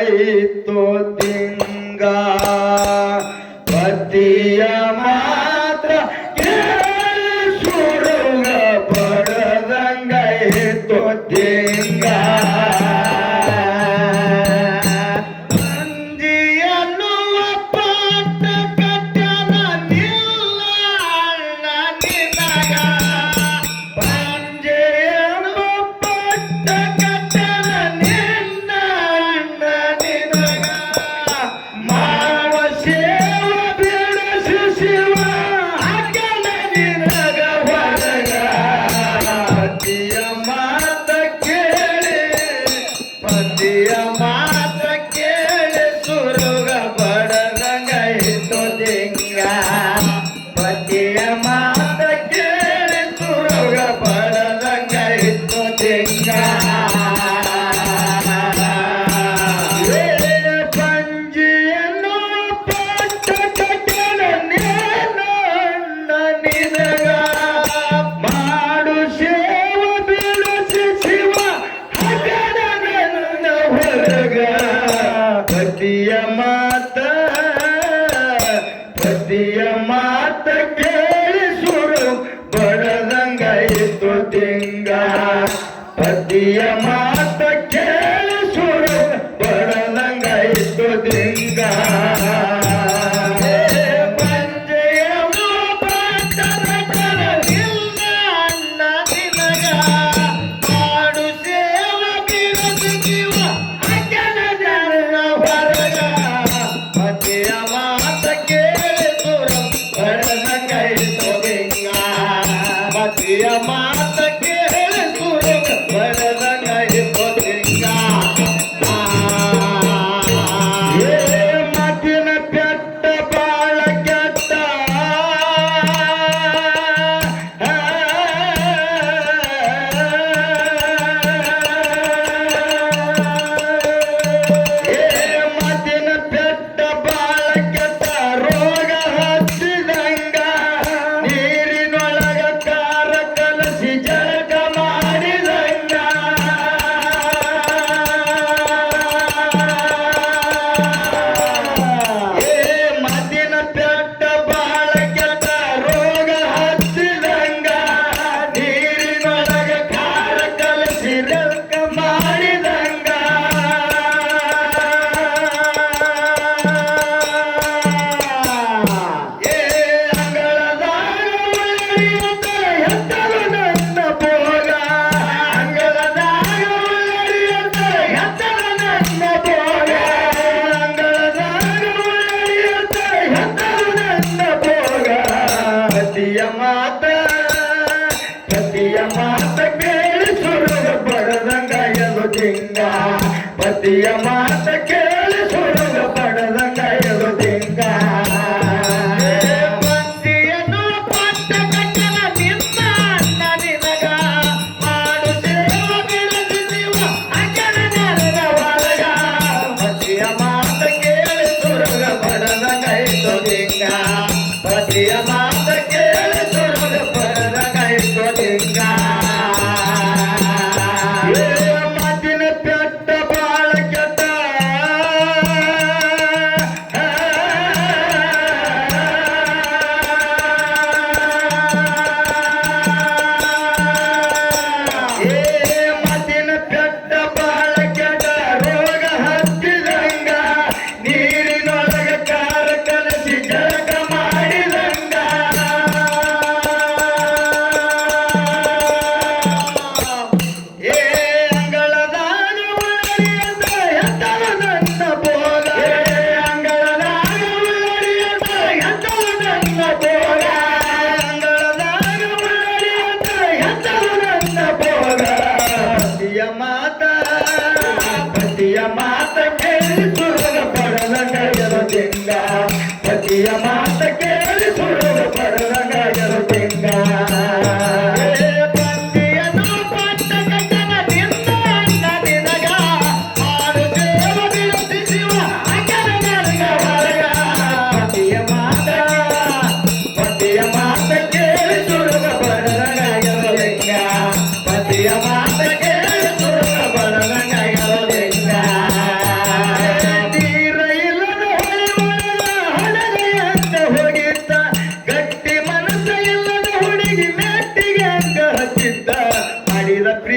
ಇತ್ತು ತಿಂಗ ಪತಿಯ ಮಾತ್ರ ಸುರುಗ ಪಡದಂಗ ಇತ್ತು ತಿಂಗ ಪತಿಯ ಮಾತ ಕೇಳಿ ಸುರು ಬಡದಂಗ ಇತ್ತು ತಿಂಗ ಪತಿಯ ಮಾತ ಕೇಳಿ ಸುರು ಬಡದಂಗ ಇತ್ತು ತಿಂಗ ಪತಿಯ ಮಾತ ಕೇಳಿ ಸುರುಗ ಪಡದಂಗ ಇರು ತಿಂಗ ಪತಿಯನ್ನು ಪಟ್ಟ ಕಟ್ಟಲ ನಿನ್ನ ಅಣ್ಣ ನಿನಗ ಮಾಡು ಸೇವ ಬಿಡದಿವ ಅಜನ ನೆಲದ ಒಳಗ ಪತಿಯ ಮಾತ ಕೇಳಿ ಸುರುಗ ಪಡದಂಗ ಇರು ತಿಂಗ ಪತಿಯ ಮಾತ ಕೇಳಿ ಸುರುಗ ಪಡದಂಗ ಇರು ತಿಂಗ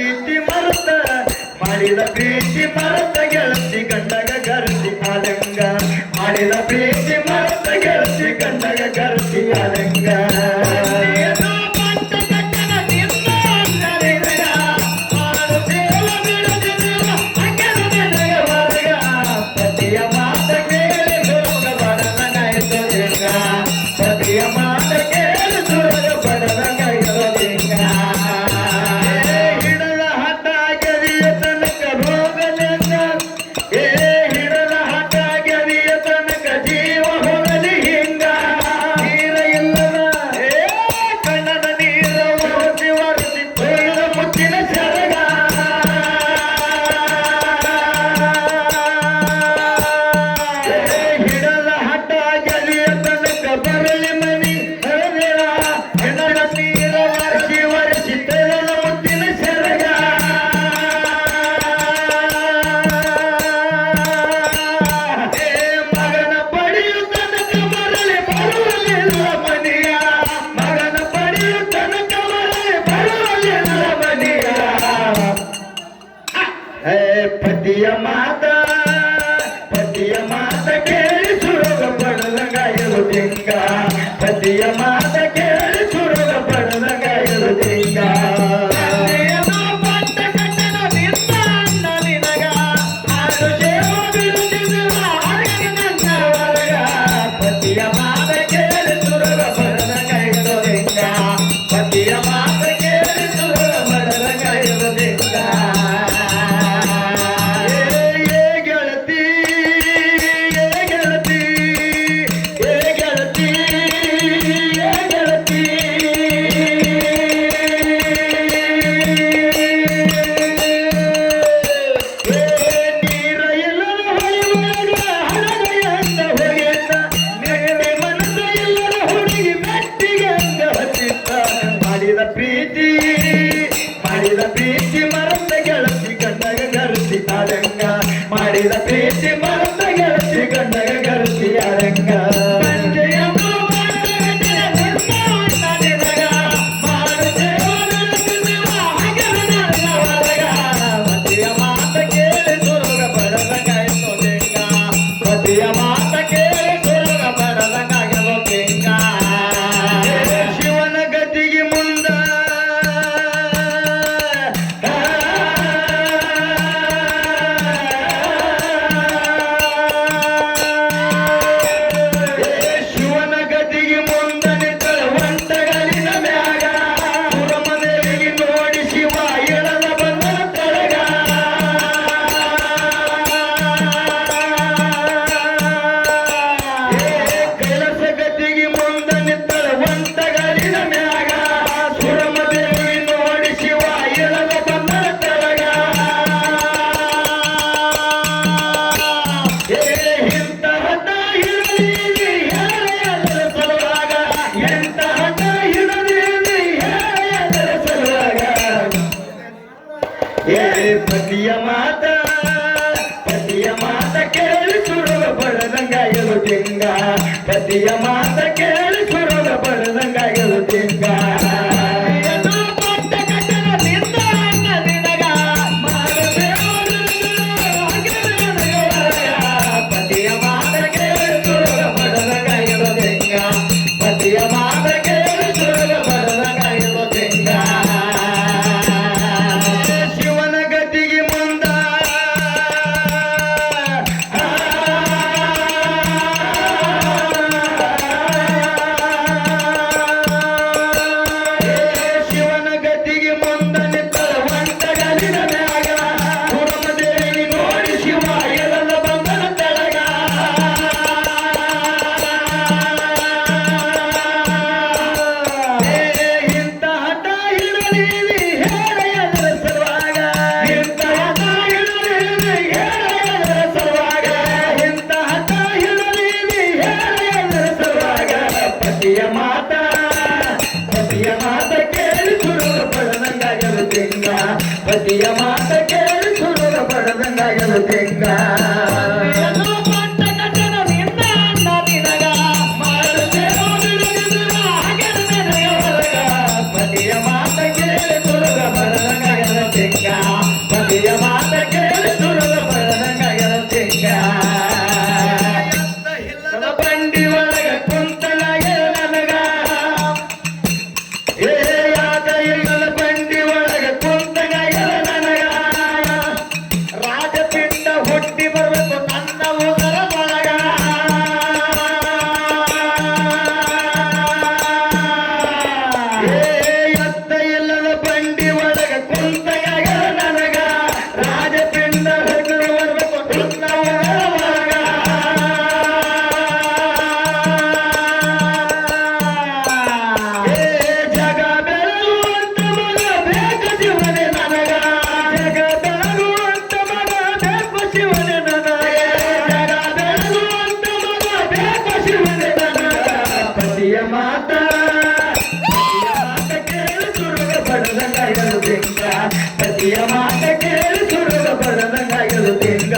ಪ್ರೀತಿ ಮರೆತ ಮಾಡಿದ ಪ್ರೀತಿ ಮರೆತ ಗೆಳತಿ ಗಂಡಗ ಗರತಿ ಆದಂಗ ಮಾಡಿದ ಪ್ರೀತಿ ಮರೆತ ಗೆಳತಿ ಗಂಡಗ ಗರತಿ ಆದಂಗ ಪತಿಯ ಮಾತ ಕೇಳಿ ಸುರಗ ಪಡೆದಂಗಾಯಲು ದಿಂಗ ಪತಿಯ ಮಾತ ಕೇಳಿ ಸುರಗ ಪಡೆದಂಗಾಯಲು ದಿಂಗ ಪತಿಯ ಮಾತ ಕೇಳಿ ಸುರಗ ಪಡೆದಂಗಾಯಲು ದಿಂಗ ಪತಿಯ ಮಾತ ಕೇಳಿ ಸುರಗ ಪಡೆದಂಗಾಯಲು ದಿಂಗ ಮಾಡಿದ ಪ್ರೀತಿ ಮರೆತ ಗೆಳತಿ ಗಂಡಗ ಗರತಿ ಆದಂಗ ಮಾಡಿದ ಪ್ರೀತಿ ಮರೆತ ಗೆಳತಿ ಗಂಡಗ ಗರತಿ ಆದಂಗ ಪತಿಯ ಮಾತ ಕೇಳಿ ಸುರಗ ಪಡೆದಂಗಾಯ್ತು ಲಿಂಗ ಪತಿಯ ಮಾತ ಕೇಳಿ ಸುರಗ ಪಡೆದಂಗಾಗಲು ಲಿಂಗ ಶಿವನ ಗತಿಗೆ ಮುಂದ ಪತಿಯ ಮಾತ ಕೇಳಿ ಸುರಗ ಪಡೆದಂಗಾಯಲು ದಿಂಗ ಪತಿಯ ಮಾತ ಕೇಳಿ ಸುರಗ ಪಡೆದಂಗಾಯಲು ದಿಂಗ ಪತಿಯ ಮಾತ ಕೇಳಿ ಸುರಗ ಪಡೆದಂಗಾಯಲು ದಿಂಗ ಪತಿಯ ಮಾತ ಕೇಳಿ ಸುರಗ ಪಡೆದಂಗಾಯಲು ದಿಂಗ ಪತಿಯ ಮಾತ ಕೇಳಿ ಸುರಗ ಪಡೆದಂಗಾಗಲು ದಿಂಗ ಪತಿಯ ಮಾತ ಕೇಳಿ ಸುರಗ ಪಡೆದಂಗಾಗಲು ದಿಂಗ ಮಾತ ಕೇಳಿ ಸುರದ ಬಡದಂಗಾಗಲು ತಿಂಗ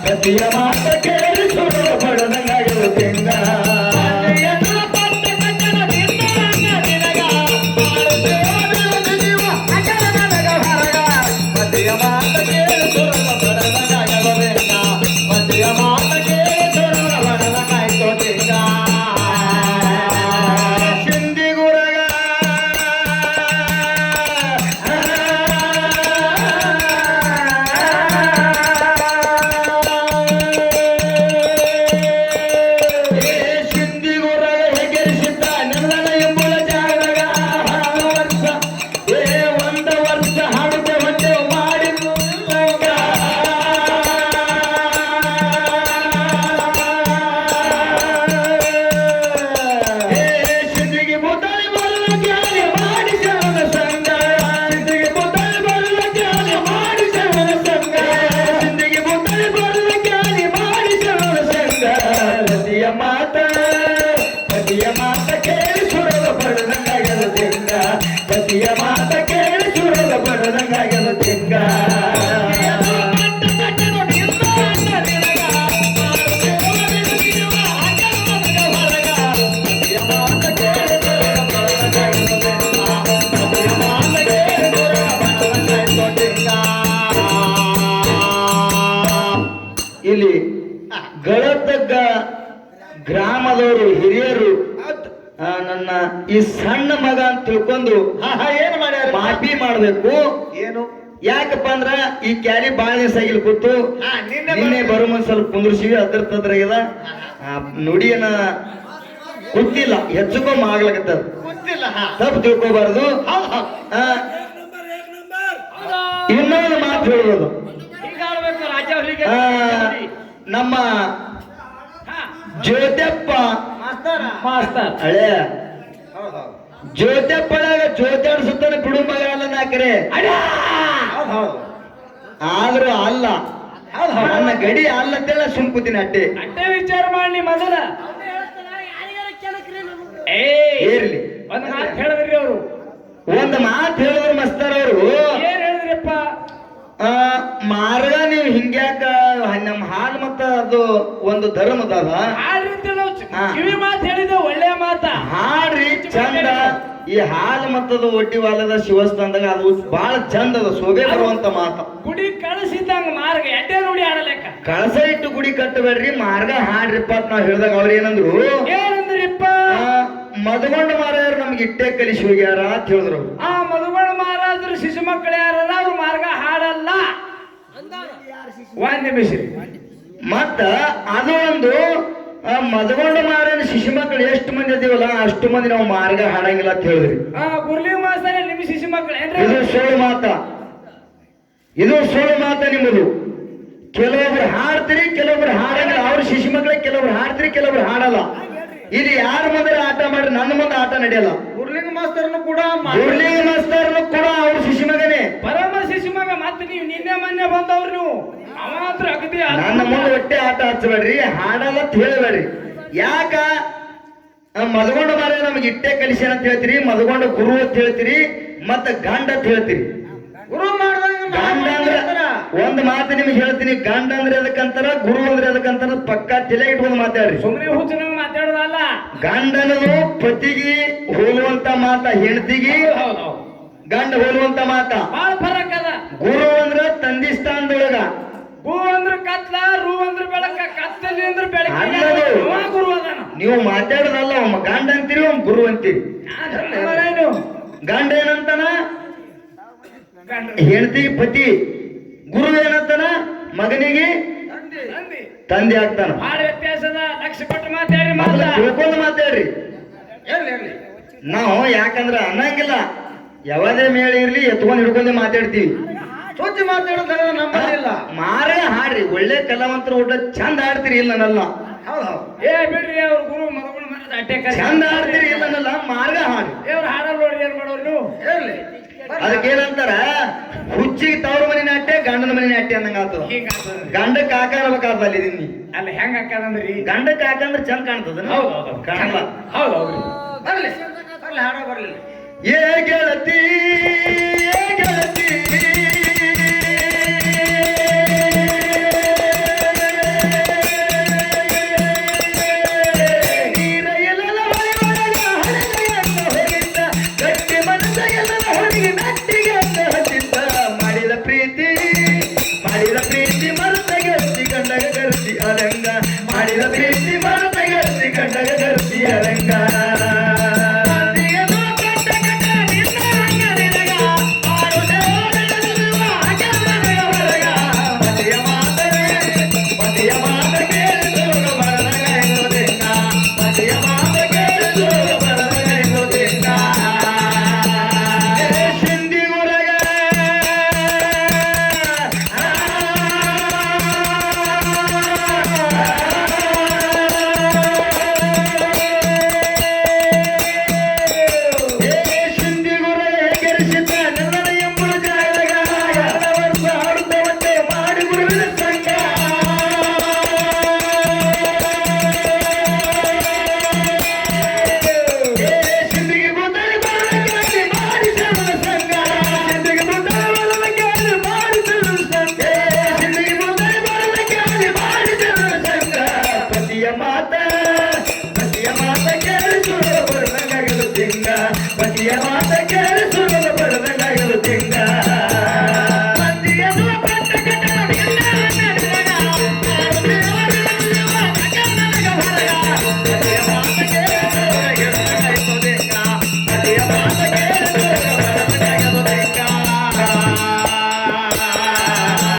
ಪತಿಯ ಮಾತ ಕೇಳಿ ಸುರದ ಬಡದಂಗಾಗಲು ತಿಂಗ ಇಲ್ಲಿ ಗಳತಗ್ಗ ಗ್ರಾಮದವರು ಹಿರಿಯರು ನನ್ನ ಈ ಸಣ್ಣ ಮಗ ಅಂತ ತಿಳ್ಕೊಂಡು ಏನು ಮಾಡ್ಯಾರ? ಮಾಫಿ ಮಾಡ್ಬೇಕು. ಏನು ಯಾಕಪ್ಪ ಅಂದ್ರ ಈ ಕ್ಯಾರಿ ಬಾಳ ದಿವಸ ಆಗಿಲ್ ಕೂತು ನಿನ್ನೆ ಬರೋ ಮುಂದ್ ಸ್ವಲ್ಪ ಕುಂದ್ರಸಿವಿ ಅದ್ರದ್ರಾಗದ ನುಡಿಯನ್ನ ಗೊತ್ತಿಲ್ಲ ಹೆಚ್ಚುಕೊ ಮಾಡ್ಲಕತ್ತದ ಗೊತ್ತಿಲ್ಲ. ತಪ್ಪು ತಿಳ್ಕೋಬಾರ್ದು. ಇನ್ನೊಂದು ಮಾತು ಹೇಳ್ಬೋದು. ನಮ್ಮ ಜ್ಯೋತ್ಯಪ್ಪ ಮಾಸ್ತರ್ ಹಳೆ ಜ್ಯೋತ್ಯಪ್ಪಳಾಗ ಜ್ಯೋತ್ಯಾಡ್ಸುತ್ತಾನೆ ಬಿಡು ಮಗ ಅಲ್ಲ ನಾಕರೆ ಆದ್ರೂ ಅಲ್ಲ ನನ್ನ ಗಡಿ ಅಲ್ಲಂತೇಳ ಸುಮ್ಕೂತೀನಿ ಅಟ್ಟೆ ಅಟ್ಟೆ ವಿಚಾರ ಮಾಡಿ ಮೊದಲ ಏರ್ಲಿ ಒಂದ್ ಮಾತು ಹೇಳಿದ್ರಿ ಅವರು. ಒಂದ್ ಮಾತು ಹೇಳಿದ್ರು ಮಸ್ತಾರ ಅವರು. ಏನ್ ಹೇಳಿದ್ರಿಪ್ಪ? ಮಾರ್ಗ ನೀವು ಹಿಂಗ್ಯಾಕ ನಮ್ಮ ಹಾಲು ಮತ್ತ ಅದು ಒಂದು ಧರ್ಮದ ಕಿವಿ ಮಾತು ಹೇಳಿದ ಒಳ್ಳೆ ಮಾತ ಹಾಡ್ರಿ ಚಂದ. ಈ ಹಾಲು ಮತ್ತದು ಒಡ್ಡಿ ವಾಲದ ಶಿವಸ್ಥಾನದಾಗ ಅದು ಬಹಳ ಚಂದ ಅದ, ಶೋಭೆ ಬರುವಂತ ಮಾತ. ಗುಡಿ ಕಳಿಸಿದಂಗ ಮಾರ್ಗ ಎಡ್ಡೆ ನೋಡಿ ಆಡಲೆಕ್ಕ ಕಳಸ ಇಟ್ಟು ಗುಡಿ ಕಟ್ಟಬೇಡ್ರಿ, ಮಾರ್ಗ ಹಾಡ್ರಿಪ್ಪ ಅಂತ ನಾವ್ ಹೇಳಿದಾಗ ಅವ್ರ ಏನಂದ್ರು, ಏನಂದ್ರಿಪ್ಪ? ಮದಗೊಂಡ ಮಾರಾಯರು ನಮ್ಗೆ ಇಟ್ಟೆ ಕಲಿಸಿ ಹೋಗ್ಯಾರ ಅಂತ ಹೇಳಿದ್ರು. ಆ ಮದಗೊಂಡ ಮಾರಾದ್ರು ಶಿಶು ಮಕ್ಕಳು ಯಾರಲ್ಲ ಅವ್ರು ಮಾರ್ಗ ಹಾಡಲ್ಲ. ಒಂದ್ ನಿಮಿಷ ಮತ್ತ ಅದು ಒಂದು ಮದಗೊಂಡ ಮಾರನ ಶಿಶು ಮಕ್ಕಳು ಎಷ್ಟು ಮಂದಿ ಅದೀವಲ್ಲ ಅಷ್ಟು ಮಂದಿ ನಾವು ಮಾರ್ಗ ಹಾಡಂಗಿಲ್ಲ ಅಂತ ಹೇಳಿದ್ರಿ. ಗುರ್ಲಿ ಮಾಸ್ತರ ನಿಮ್ ಶಿಶು ಮಕ್ಕಳು ಏನ್ರಿ? ಇದು ಸುಳ್ಳು ಮಾತ, ಇದು ಸುಳ್ಳು ಮಾತ ನಿಮ್ಮದು. ಕೆಲವೊಬ್ರು ಹಾಡ್ತೀರಿ, ಕೆಲವೊಬ್ರು ಹಾಡಂಗಿಲ್ಲ. ಅವ್ರ ಶಿಶು ಮಕ್ಕಳಿಗೆ ಕೆಲವೊಬ್ರು ಹಾಡ್ತೀರಿ, ಕೆಲವೊಬ್ರು ಹಾಡಲ್ಲ. ಇಲ್ಲಿ ಯಾರ ಮುಂದೆ ಆಟ ಮಾಡ್ರಿ, ನನ್ನ ಮುಂದೆ ಆಟ ನಡೆಯಲ್ಲ. ಗುರ್ಲಿಂಗ ಮಾಸ್ತರ್ನು ಕೂಡ ಗುರ್ಲಿಂಗ ಮಾಸ್ತರ್ನು ಕೂಡ ಅವ್ರ ಶಿಶು ಮಗನೇ, ಪರಮ ಶಿಶು ಮಗ. ಮತ್ತೆ ನೀವು ನಿನ್ನೆ ಮೊನ್ನೆ ಬಂದವ್ರು ನೀವು ಮಾತ್ರ ಅಗದಿ ನನ್ನ ಮುಂದೆ ಒಟ್ಟೆ ಆಟ ಹಚ್ಚಬೇಡ್ರಿ, ಹಾಡಲ್ಲ ಅಂತ ಹೇಳಬೇಡ್ರಿ. ಯಾಕ ಮದಗೊಂಡ ಮಾರ ನಮ್ಗೆ ಇಟ್ಟೆ ಕಲಿಸಿ ಅಂತ ಹೇಳ್ತೀರಿ, ಮದಗೊಂಡ ಗುರು ಅಂತ ಹೇಳ್ತೀರಿ. ಮತ್ತ ಗಂಡ ಅಂತ ಹೇಳ್ತೀರಿ. ಗುರು ಮಾಡ್ದಂಗ ಗಂಡ ಅಂದ್ರೆ ಒಂದ್ ಮಾತು ನಿಮ್ಗೆ ಹೇಳ್ತೀನಿ, ಗಂಡ ಅಂದ್ರೆ ಅದಕ್ಕಂತಾರ, ಗುರು ಅಂದ್ರೆ ಅದಕ್ಕಂತಾರ, ಪಕ್ಕ ತಲೆ ಇಟ್ಕೊಂಡು ಮಾತಾಡ್ರಿ. ಸುಮ್ಮನೆ ಹುಚ್ಚನ ಮಾತಾಡೋದಲ್ಲ. ಗಂಡ ಅನ್ನೋದು ಪತಿಗೆ ಹೋಲುವಂತ ಮಾತ, ಹೆಂಡತಿಗೆ ಹೌದೌದು ಗಂಡ ಹೋಲುವಂತ ಮಾತ. ಬಾಳ ಫರಕ್ ಅದ. ಗುರು ಅಂದ್ರ ತಂದಿ ಸ್ಥಾನದೊಳಗ, ಗು ಅಂದ್ರ ಕತ್ಲ, ರು ಅಂದ್ರ ಬೆಳಕ, ಕತ್ತಲಿ ಅಂದ್ರ ಬೆಳಕ. ಅನ್ನೋದು. ಗುರು ಅದಾನ. ನೀವು ಮಾತಾಡೋದಲ್ಲ, ಒಮ್ಮ ಗಂಡ ಅಂತೀರಿ, ಒಮ್ಮ ಗುರು ಅಂತೀರಿ. ಏನು ಗಂಡ ಏನಂತಾನ? ಗಂಡ ಹೆಂಡತಿಗೆ ಪತಿ. ಗುರು ಏನಂತಾನ? ಮಗನಿಗೆ ತಂದಿ. ತಂದೆ ಆಗ್ತಾನ. ಬಾಳ ವ್ಯತ್ಯಾಸ ಅದ. ಲಕ್ಷ ಕೊಟ್ಟು ಮಾತಾಡ್ರಿ ಮೊದಲ ಮಾತ. ತಿಳ್ಕೊಂಡು ಮಾತಾಡ್ರಿ. ಎಲ್ಲಿ ನಾವು ಯಾಕಂದ್ರ ಅನ್ನಂಗಿಲ್ಲ, ಯಾವದೇ ಮೇಳ ಇರ್ಲಿ ಎತ್ಕೊಂಡ್ ಹಿಡ್ಕೊಂಡೆ ಮಾತಾಡ್ತೀವಿ. ಸ್ವಚ್ಛ ಮಾತಾಡೋದ್ರ ನಂಬಲಿಲ್ಲ. ಮಾರೇ ಹಾಡ್ರಿ, ಒಳ್ಳೆ ಕಲಾವಂತರು ಒಳ್ಳೆ ಚಂದ ಆಡ್ತೀರಿ, ಇಲ್ಲ ನಲ್ಲ. ಹೌದು ಏ ಬಿಡ್ರಿ, ಅವ್ರ ಗುರು ಮಗನ ಮರದ ಅಟ್ಟೆ ಚಂದ ಆಡ್ತೀರಿ, ಇಲ್ಲ ನಲ್ಲ, ಮಾರ್ಗ ಹಾಡ್ರಿ. ಇವ್ರು ಹಾಡಲ್ ನೋಡ್ರಿ, ಏನ್ ಮಾಡೋರು ನೀವು? ಎಲ್ಲಿ ಅದಕ್ಕೇನಂತಾರ, ಹುಚ್ಚಿಗೆ ತವ್ರ ಮನೆ ನಾಟ್ಯ, ಗಂಡನ ಮನೆ ನಾಟ್ಯ ಅಂದಂಗ ಆತದ. ಹಿಂಗ ಆಗ್ತದ್ರಿ. ಗಂಡಕ್ಕೆ ಹಾಕಬೇಕಾದ ಅಲ್ಲಿ ಇದೀನಿ. ಅಲ್ಲ ಹೆಂಗ ಹಾಕದಂದ್ರಿ? ಗಂಡಕ್ಕೆ ಹಾಕಂದ್ರೆ ಚಂದ ಕಾಣ್ತದ. ಹೌದು ಕಾಣಲ್ಲ. ಹೌದು ಬರ್ಲಿ ಬರ್ಲಿ ಹಾಡ ಬರ್ಲಿ. ಏ ಗೆಳತಿ